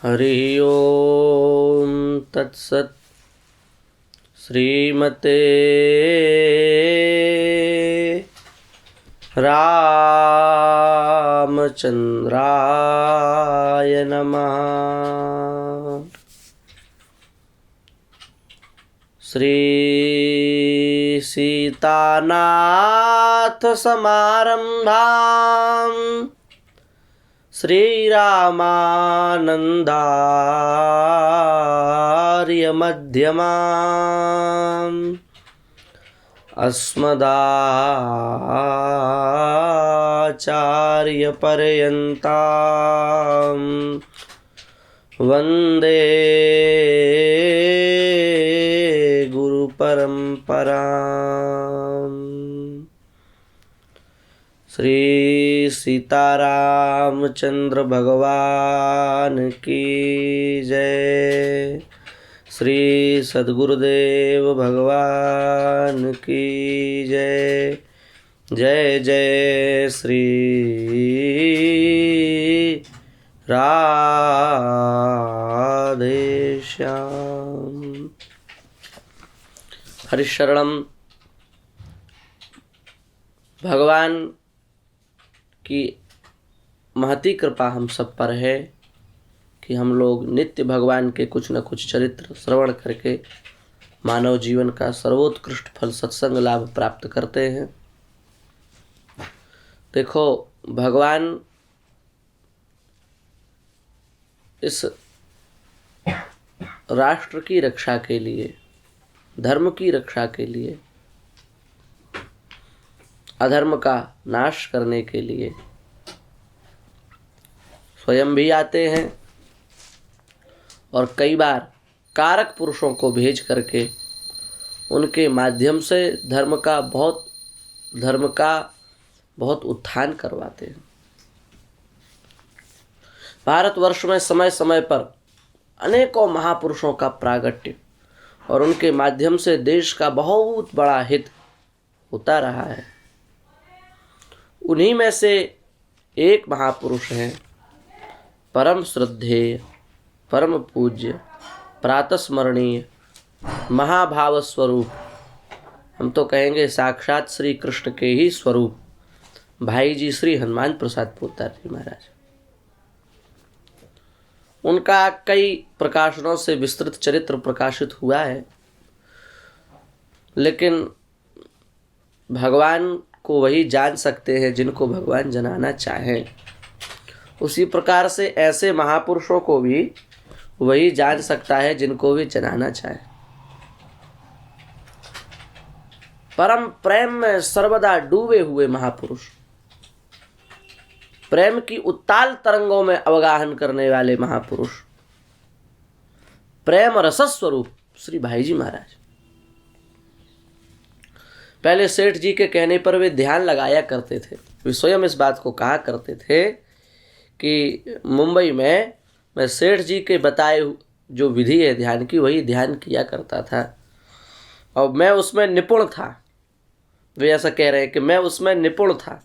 हरि ओम तत्सत्। श्रीमते रामचंद्राय नमः। श्री सीतानाथ समारंभां श्रीरामानंदार्य मध्यमाम् अस्मदाचार्य पर्यन्तां वन्दे गुरु परंपराम्। श्री सीतारामचंद्र भगवान की जय। श्री सद्गुरुदेव भगवान की जय। जय जय श्री राधे श्याम। हरिशरणम। भगवान की महती कृपा हम सब पर है कि हम लोग नित्य भगवान के कुछ न कुछ चरित्र श्रवण करके मानव जीवन का सर्वोत्कृष्ट फल सत्संग लाभ प्राप्त करते हैं। देखो, भगवान इस राष्ट्र की रक्षा के लिए, धर्म की रक्षा के लिए, अधर्म का नाश करने के लिए स्वयं भी आते हैं और कई बार कारक पुरुषों को भेज करके उनके माध्यम से धर्म का बहुत उत्थान करवाते हैं। भारतवर्ष में समय समय पर अनेकों महापुरुषों का प्रागट्य और उनके माध्यम से देश का बहुत बड़ा हित होता रहा है। उन्हीं में से एक महापुरुष हैं, परम श्रद्धेय, परम पूज्य, प्रातस्मरणीय, महाभाव स्वरूप, हम तो कहेंगे साक्षात श्री कृष्ण के ही स्वरूप, भाई जी श्री हनुमान प्रसाद पोद्दार जी महाराज। उनका कई प्रकाशनों से विस्तृत चरित्र प्रकाशित हुआ है, लेकिन भगवान को वही जान सकते हैं जिनको भगवान जनाना चाहें। उसी प्रकार से ऐसे महापुरुषों को भी वही जान सकता है जिनको भी जनाना चाहे। परम प्रेम में सर्वदा डूबे हुए महापुरुष, प्रेम की उत्ताल तरंगों में अवगाहन करने वाले महापुरुष, प्रेम रस स्वरूप श्री भाई जी महाराज। पहले सेठ जी के कहने पर वे ध्यान लगाया करते थे। वे स्वयं इस बात को कहा करते थे कि मुंबई में मैं सेठ जी के बताए जो विधि है ध्यान की, वही ध्यान किया करता था और मैं उसमें निपुण था। वे ऐसा कह रहे हैं कि मैं उसमें निपुण था।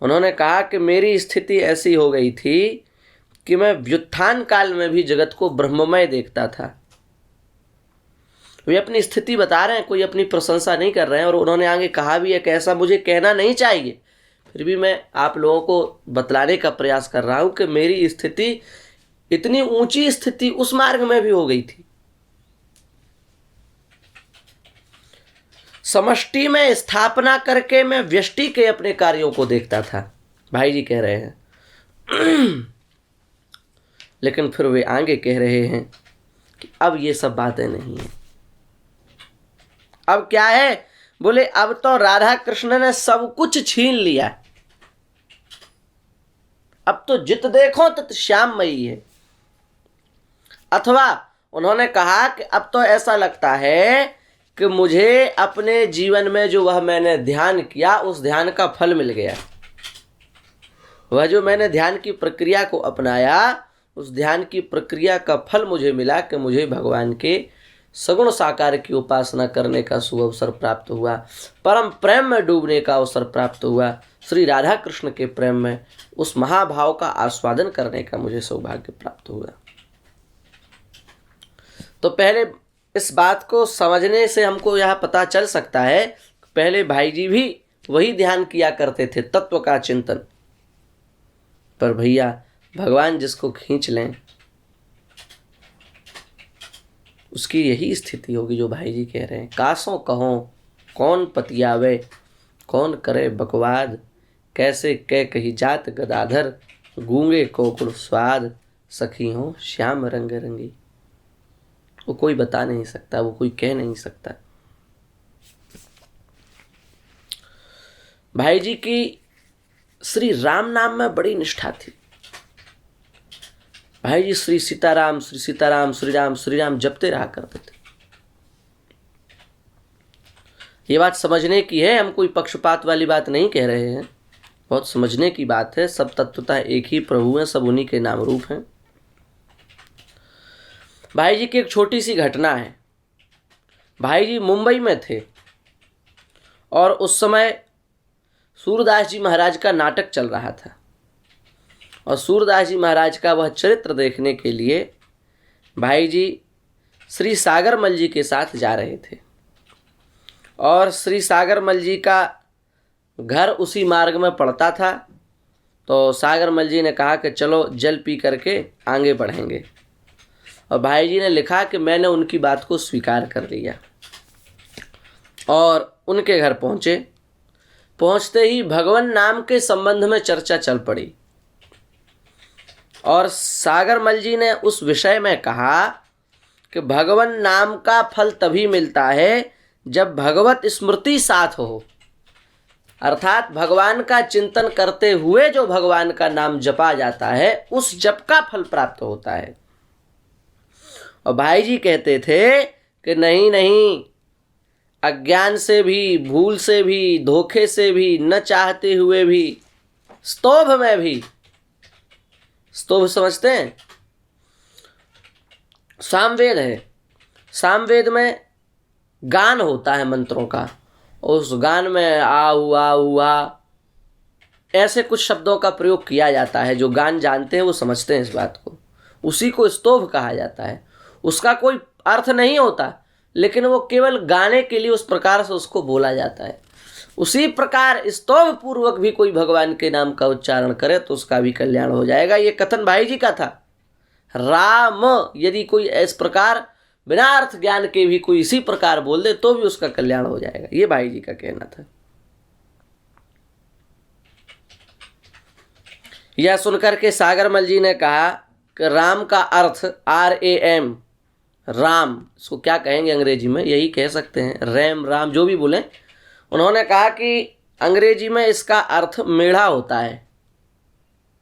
उन्होंने कहा कि मेरी स्थिति ऐसी हो गई थी कि मैं व्युत्थान काल में भी जगत को ब्रह्ममय देखता था। वे अपनी स्थिति बता रहे हैं, कोई अपनी प्रशंसा नहीं कर रहे हैं। और उन्होंने आगे कहा भी है कि ऐसा मुझे कहना नहीं चाहिए, फिर भी मैं आप लोगों को बतलाने का प्रयास कर रहा हूं कि मेरी स्थिति, इतनी ऊंची स्थिति उस मार्ग में भी हो गई थी। समष्टि में स्थापना करके मैं व्यष्टि के अपने कार्यों को देखता था, भाई जी कह रहे हैं। लेकिन फिर वे आगे कह रहे हैं कि अब ये सब बातें नहीं है। अब क्या है? बोले अब तो राधा कृष्ण ने सब कुछ छीन लिया, अब तो जित देखो तत श्याममयी है। अथवा उन्होंने कहा कि अब तो ऐसा लगता है कि मुझे अपने जीवन में जो वह मैंने ध्यान किया उस ध्यान का फल मिल गया। वह जो मैंने ध्यान की प्रक्रिया को अपनाया उस ध्यान की प्रक्रिया का फल मुझे मिला कि मुझे भगवान के सगुण साकार की उपासना करने का शुभ अवसर प्राप्त हुआ, परम प्रेम में डूबने का अवसर प्राप्त हुआ, श्री राधा कृष्ण के प्रेम में उस महाभाव का आस्वादन करने का मुझे सौभाग्य प्राप्त हुआ। तो पहले इस बात को समझने से हमको यह पता चल सकता है, पहले भाई जी भी वही ध्यान किया करते थे, तत्व का चिंतन। पर भैया भगवान जिसको खींच लें उसकी यही स्थिति होगी जो भाई जी कह रहे हैं। कासों कहो कौन पतियावे, कौन करे बकवाद, कैसे कह कही जात गदाधर, गूंगे को गुण स्वाद, सखी हो श्याम रंग रंगी। वो कोई बता नहीं सकता, वो कोई कह नहीं सकता। भाई जी की श्री राम नाम में बड़ी निष्ठा थी। भाई जी श्री सीताराम श्री राम जपते रहा करते थे। ये बात समझने की है, हम कोई पक्षपात वाली बात नहीं कह रहे हैं, बहुत समझने की बात है। सब तत्वतः एक ही प्रभु हैं, सब उन्हीं के नाम रूप हैं। भाई जी की एक छोटी सी घटना है। भाई जी मुंबई में थे और उस समय सूरदास जी महाराज का नाटक चल रहा था और सूरदास जी महाराज का वह चरित्र देखने के लिए भाई जी श्री सागरमल जी के साथ जा रहे थे और श्री सागरमल जी का घर उसी मार्ग में पड़ता था। तो सागरमल जी ने कहा कि चलो जल पी करके आगे बढ़ेंगे और भाई जी ने लिखा कि मैंने उनकी बात को स्वीकार कर लिया और उनके घर पहुँचे। पहुँचते ही भगवान नाम के संबंध में चर्चा चल पड़ी और सागरमल जी ने उस विषय में कहा कि भगवान नाम का फल तभी मिलता है जब भगवत स्मृति साथ हो, अर्थात भगवान का चिंतन करते हुए जो भगवान का नाम जपा जाता है उस जप का फल प्राप्त होता है। और भाई जी कहते थे कि नहीं नहीं, अज्ञान से भी, भूल से भी, धोखे से भी, न चाहते हुए भी, स्तोभ में भी, स्तोभ समझते हैं, सामवेद है, सामवेद में गान होता है मंत्रों का, उस गान में आ हुआ ऐसे कुछ शब्दों का प्रयोग किया जाता है। जो गान जानते हैं वो समझते हैं इस बात को, उसी को स्तोभ कहा जाता है। उसका कोई अर्थ नहीं होता, लेकिन वो केवल गाने के लिए उस प्रकार से उसको बोला जाता है। उसी प्रकार स्तोभ पूर्वक भी कोई भगवान के नाम का उच्चारण करे तो उसका भी कल्याण हो जाएगा। ये कथन भाई जी का था। राम यदि कोई इस प्रकार बिना अर्थ ज्ञान के भी कोई इसी प्रकार बोल दे तो भी उसका कल्याण हो जाएगा, ये भाई जी का कहना था। यह सुनकर के सागरमल जी ने कहा कि राम का अर्थ RAM, राम, इसको क्या कहेंगे अंग्रेजी में, यही कह सकते हैं, रैम राम जो भी बोलें। उन्होंने कहा कि अंग्रेजी में इसका अर्थ मेढ़ा होता है।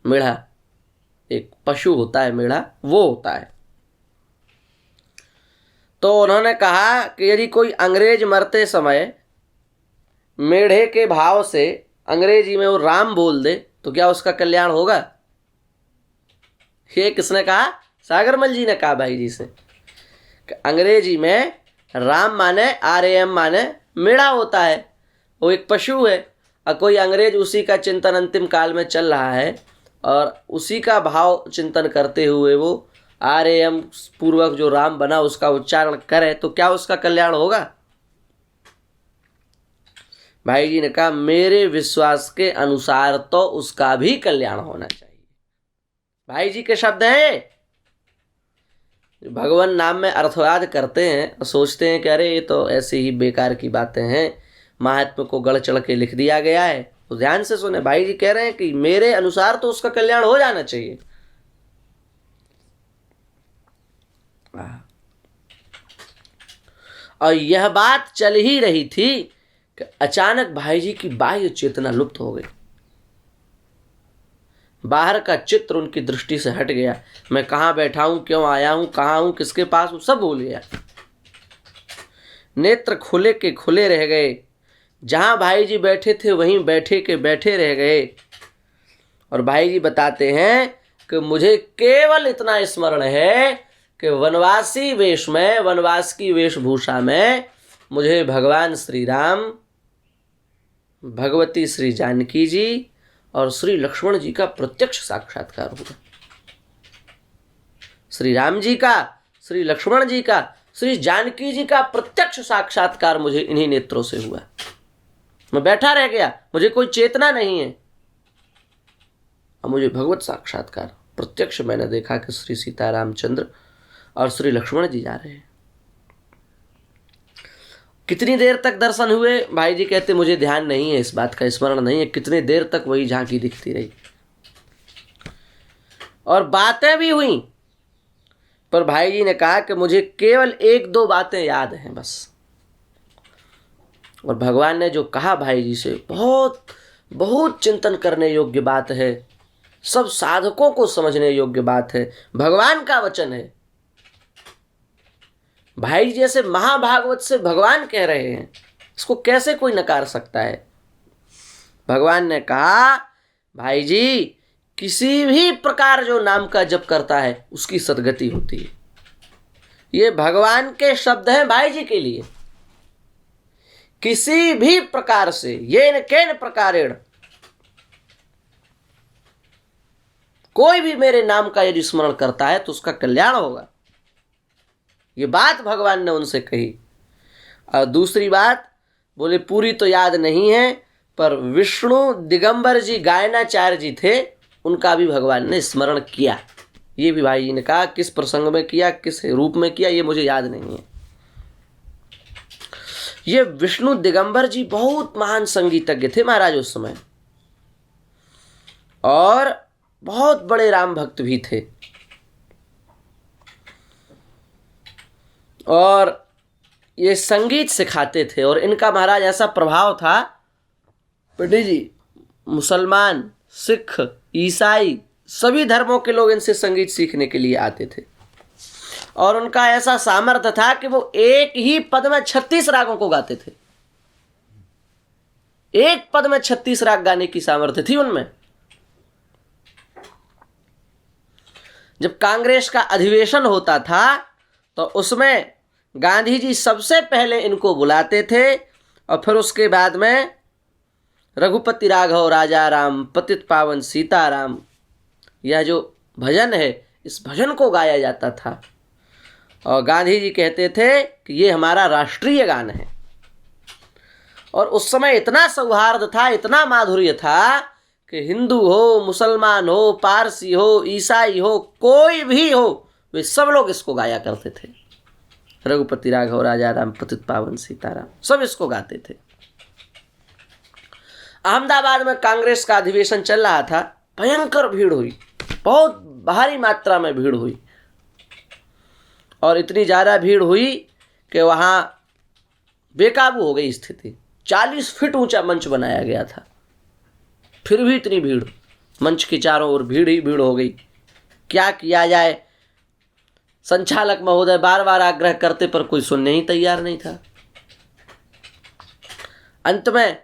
मेढ़ा एक पशु होता है, मेढ़ा वो होता है। तो उन्होंने कहा कि यदि कोई अंग्रेज मरते समय मेढ़े के भाव से अंग्रेजी में वो राम बोल दे तो क्या उसका कल्याण होगा? ये किसने कहा? सागरमल जी ने कहा भाई जी से। अंग्रेजी में राम माने RAM माने मेढ़ा होता है, वो एक पशु है। और कोई अंग्रेज उसी का चिंतन अंतिम काल में चल रहा है और उसी का भाव चिंतन करते हुए वो RAM पूर्वक जो राम बना उसका उच्चारण करे तो क्या उसका कल्याण होगा? भाई जी ने कहा मेरे विश्वास के अनुसार तो उसका भी कल्याण होना चाहिए। भाई जी के शब्द हैं। भगवान नाम में अर्थवाद करते हैं और सोचते हैं कि अरे ये तो ऐसी ही बेकार की बातें हैं, महात्मा को गढ़ चढ़ के लिख दिया गया है। तो ध्यान से सुने, भाई जी कह रहे हैं कि मेरे अनुसार तो उसका कल्याण हो जाना चाहिए। और यह बात चल ही रही थी कि अचानक भाई जी की बाह्य चेतना लुप्त हो गई। बाहर का चित्र उनकी दृष्टि से हट गया। मैं कहाँ बैठा हूं, क्यों आया हूं, कहाँ हूं, किसके पास हूं, सब भूल गया। नेत्र खुले के खुले रह गए। जहां भाई जी बैठे थे वहीं बैठे के बैठे रह गए। और भाई जी बताते हैं कि मुझे केवल इतना स्मरण है कि वनवासी वेश में, वनवास की वेशभूषा में मुझे भगवान श्री राम, भगवती श्री जानकी जी और श्री लक्ष्मण जी का प्रत्यक्ष साक्षात्कार हुआ। श्री राम जी का, श्री लक्ष्मण जी का, श्री जानकी जी का प्रत्यक्ष साक्षात्कार मुझे इन्हीं नेत्रों से हुआ। मैं बैठा रह गया, मुझे कोई चेतना नहीं है, और मुझे भगवत साक्षात्कार प्रत्यक्ष मैंने देखा कि श्री सीतारामचंद्र और श्री लक्ष्मण जी जा रहे हैं। कितनी देर तक दर्शन हुए भाई जी कहते मुझे ध्यान नहीं है, इस बात का स्मरण नहीं है, कितनी देर तक वही झांकी दिखती रही और बातें भी हुई। पर भाई जी ने कहा कि मुझे केवल एक दो बातें याद हैं बस। और भगवान ने जो कहा भाई जी से बहुत बहुत चिंतन करने योग्य बात है, सब साधकों को समझने योग्य बात है, भगवान का वचन है। भाई जैसे महाभागवत से भगवान कह रहे हैं, इसको कैसे कोई नकार सकता है। भगवान ने कहा भाई जी किसी भी प्रकार जो नाम का जप करता है उसकी सद्गति होती है। ये भगवान के शब्द हैं भाई जी के लिए। किसी भी प्रकार से, येन केन प्रकारेण, कोई भी मेरे नाम का यदि स्मरण करता है तो उसका कल्याण होगा। ये बात भगवान ने उनसे कही। और दूसरी बात बोले पूरी तो याद नहीं है, पर विष्णु दिगंबर जी गायनाचार्य जी थे, उनका भी भगवान ने स्मरण किया। ये भी भाई जी ने कहा किस प्रसंग में किया, किस रूप में किया, ये मुझे याद नहीं है। ये विष्णु दिगंबर जी बहुत महान संगीतज्ञ थे महाराज उस समय, और बहुत बड़े राम भक्त भी थे। और ये संगीत सिखाते थे, और इनका महाराज ऐसा प्रभाव था, पंडित जी मुसलमान, सिख, ईसाई सभी धर्मों के लोग इनसे संगीत सीखने के लिए आते थे। और उनका ऐसा सामर्थ्य था कि वो एक ही पद में 36 रागों को गाते थे। एक पद में 36 राग गाने की सामर्थ्य थी उनमें। जब कांग्रेस का अधिवेशन होता था तो उसमें गांधी जी सबसे पहले इनको बुलाते थे, और फिर उसके बाद में रघुपति राघव राजा राम पतित पावन सीताराम, यह जो भजन है इस भजन को गाया जाता था। और गांधी जी कहते थे कि ये हमारा राष्ट्रीय गान है। और उस समय इतना सौहार्द था, इतना माधुर्य था कि हिंदू हो, मुसलमान हो, पारसी हो, ईसाई हो, कोई भी हो, वे सब लोग इसको गाया करते थे। रघुपति राघव राजा राम पतित पावन सीताराम, सब इसको गाते थे। अहमदाबाद में कांग्रेस का अधिवेशन चल रहा था, भयंकर भीड़ हुई, बहुत भारी मात्रा में भीड़ हुई। और इतनी ज़्यादा भीड़ हुई कि वहाँ बेकाबू हो गई स्थिति। 40 फीट ऊंचा मंच बनाया गया था, फिर भी इतनी भीड़, मंच के चारों ओर भीड़ ही भीड़ हो गई। क्या किया जाए, संचालक महोदय बार बार आग्रह करते पर कोई सुनने ही तैयार नहीं था। अंत में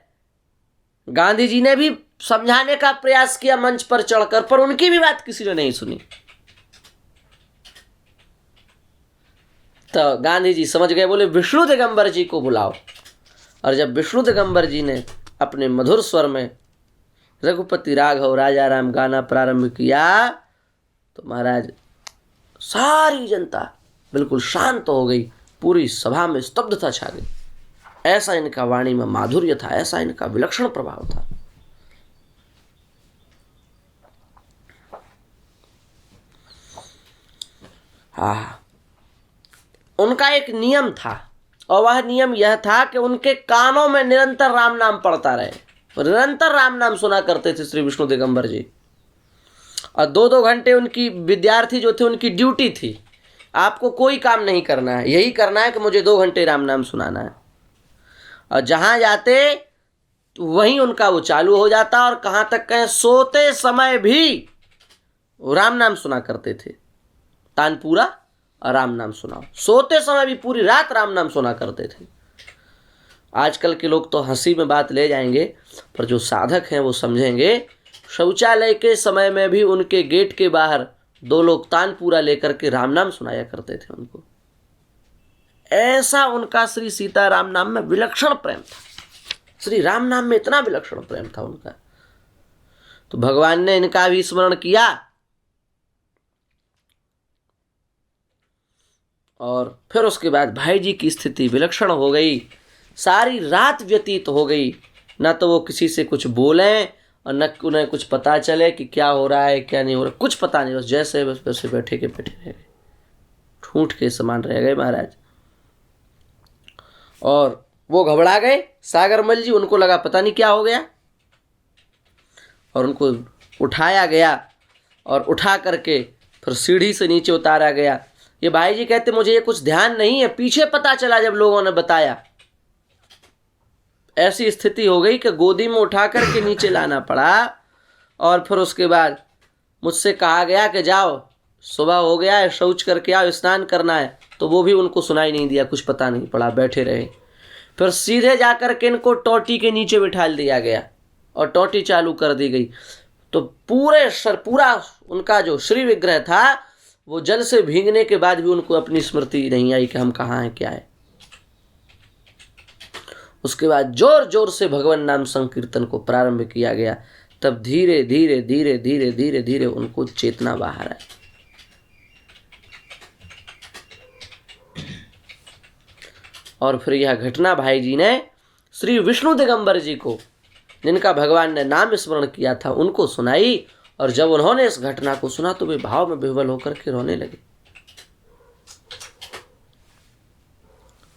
गांधी जी ने भी समझाने का प्रयास किया मंच पर चढ़कर, पर उनकी भी बात किसी ने नहीं सुनी। तो गांधी जी समझ गए, बोले विष्णु दिगंबर जी को बुलाओ। और जब विष्णु दिगंबर जी ने अपने मधुर स्वर में रघुपति राघव राजा राम गाना प्रारंभ किया तो महाराज सारी जनता बिल्कुल शांत हो गई, पूरी सभा में स्तब्धता छा गई। ऐसा इनका वाणी में माधुर्य था, ऐसा इनका विलक्षण प्रभाव था। हाँ, उनका एक नियम था, और वह नियम यह था कि उनके कानों में निरंतर राम नाम पड़ता रहे, निरंतर राम नाम सुना करते थे श्री विष्णु दिगंबर जी। और 2-2 घंटे उनकी विद्यार्थी जो थे उनकी ड्यूटी थी, आपको कोई काम नहीं करना है, यही करना है कि मुझे 2 घंटे राम नाम सुनाना है। और जहाँ जाते वहीं उनका वो चालू हो जाता, और कहाँ तक कहें सोते समय भी राम नाम सुना करते थे। तानपूरा और राम नाम सुनाओ, सोते समय भी पूरी रात राम नाम सुना करते थे। आजकल के लोग तो हंसी में बात ले जाएंगे, पर जो साधक हैं वो समझेंगे। शौचालय के समय में भी उनके गेट के बाहर 2 लोग तानपूरा लेकर के राम नाम सुनाया करते थे उनको। ऐसा उनका श्री सीताराम नाम में विलक्षण प्रेम था, श्री राम नाम में इतना विलक्षण प्रेम था उनका। तो भगवान ने इनका भी स्मरण किया। और फिर उसके बाद भाई जी की स्थिति विलक्षण हो गई। सारी रात व्यतीत हो गई, ना तो वो किसी से कुछ बोलें और न उन्हें कुछ पता चले कि क्या हो रहा है क्या नहीं हो रहा, कुछ पता नहीं, बस जैसे बस वैसे बैठे के बैठे रह गए, ठूंठ के समान रह गए महाराज। और वो घबरा गए सागरमल जी, उनको लगा पता नहीं क्या हो गया, और उनको उठाया गया और उठा करके फिर सीढ़ी से नीचे उतारा गया। ये भाई जी कहते मुझे ये कुछ ध्यान नहीं है, पीछे पता चला जब लोगों ने बताया। ऐसी स्थिति हो गई कि गोदी में उठा करके नीचे लाना पड़ा, और फिर उसके बाद मुझसे कहा गया कि जाओ सुबह हो गया है, शौच करके आओ, स्नान करना है, तो वो भी उनको सुनाई नहीं दिया, कुछ पता नहीं पड़ा, बैठे रहे। फिर सीधे जाकर के इनको टोटी के नीचे बिठा दिया गया और टोटी चालू कर दी गई। तो पूरा उनका जो श्री विग्रह था वो जल से भीगने के बाद भी उनको अपनी स्मृति नहीं आई कि हम कहाँ हैं क्या है। उसके बाद जोर जोर से भगवान नाम संकीर्तन को प्रारंभ किया गया। तब धीरे धीरे धीरे धीरे धीरे धीरे उनको चेतना बाहर आई। और फिर यह घटना भाई जी ने श्री विष्णु दिगंबर जी को, जिनका भगवान ने नाम स्मरण किया था, उनको सुनाई। और जब उन्होंने इस घटना को सुना तो वे भाव में विह्वल होकर के रोने लगे।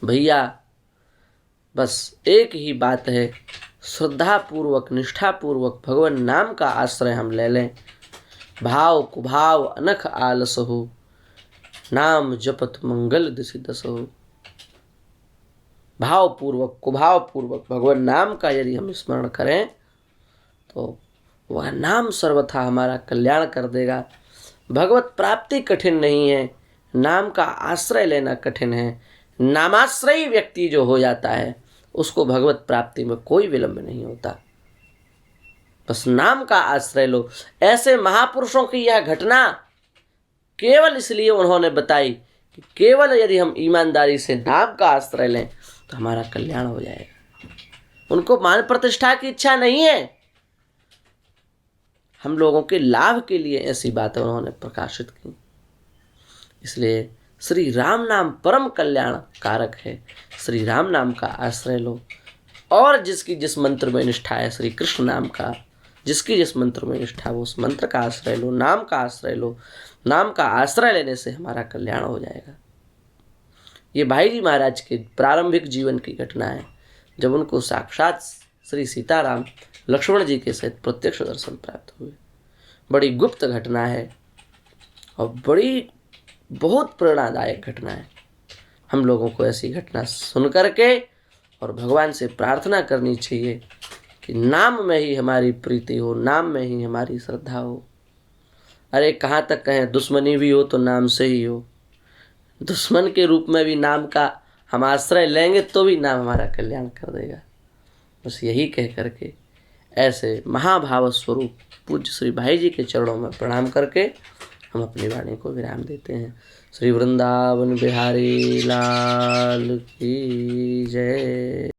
भैया बस एक ही बात है, श्रद्धापूर्वक निष्ठापूर्वक भगवान नाम का आश्रय हम ले लें। भाव कुभाव अनख आलस हो, नाम जपत मंगल दिशि दस हो। भावपूर्वक कुभावपूर्वक भगवान नाम का यदि हम स्मरण करें तो वह नाम सर्वथा हमारा कल्याण कर देगा। भगवत प्राप्ति कठिन नहीं है, नाम का आश्रय लेना कठिन है। नामाश्रयी व्यक्ति जो हो जाता है उसको भगवत प्राप्ति में कोई विलंब नहीं होता। बस नाम का आश्रय लो। ऐसे महापुरुषों की यह घटना केवल इसलिए उन्होंने बताई कि केवल यदि हम ईमानदारी से नाम का आश्रय लें तो हमारा कल्याण हो जाएगा। उनको मान प्रतिष्ठा की इच्छा नहीं है, हम लोगों के लाभ के लिए ऐसी बातें उन्होंने प्रकाशित की। इसलिए श्री राम नाम परम कल्याण कारक है। श्री राम नाम का आश्रय लो। और जिसकी जिस मंत्र में निष्ठा है श्री कृष्ण नाम का, जिसकी जिस मंत्र में निष्ठा वो उस मंत्र का आश्रय लो, नाम का आश्रय लो। नाम का आश्रय लेने से हमारा कल्याण हो जाएगा। ये भाई जी महाराज के प्रारंभिक जीवन की घटना है, जब उनको साक्षात श्री सीताराम लक्ष्मण जी के सहित प्रत्यक्ष दर्शन प्राप्त हुए। बड़ी गुप्त घटना है और बहुत प्रेरणादायक घटना है। हम लोगों को ऐसी घटना सुन करके और भगवान से प्रार्थना करनी चाहिए कि नाम में ही हमारी प्रीति हो, नाम में ही हमारी श्रद्धा हो। अरे कहाँ तक कहें, दुश्मनी भी हो तो नाम से ही हो। दुश्मन के रूप में भी नाम का हम आश्रय लेंगे तो भी नाम हमारा कल्याण कर देगा। बस यही कह करके ऐसे महाभाव स्वरूप पूज्य श्री भाई जी के चरणों में प्रणाम करके हम अपनी वाणी को विराम देते हैं। श्री वृंदावन बिहारी लाल की जय।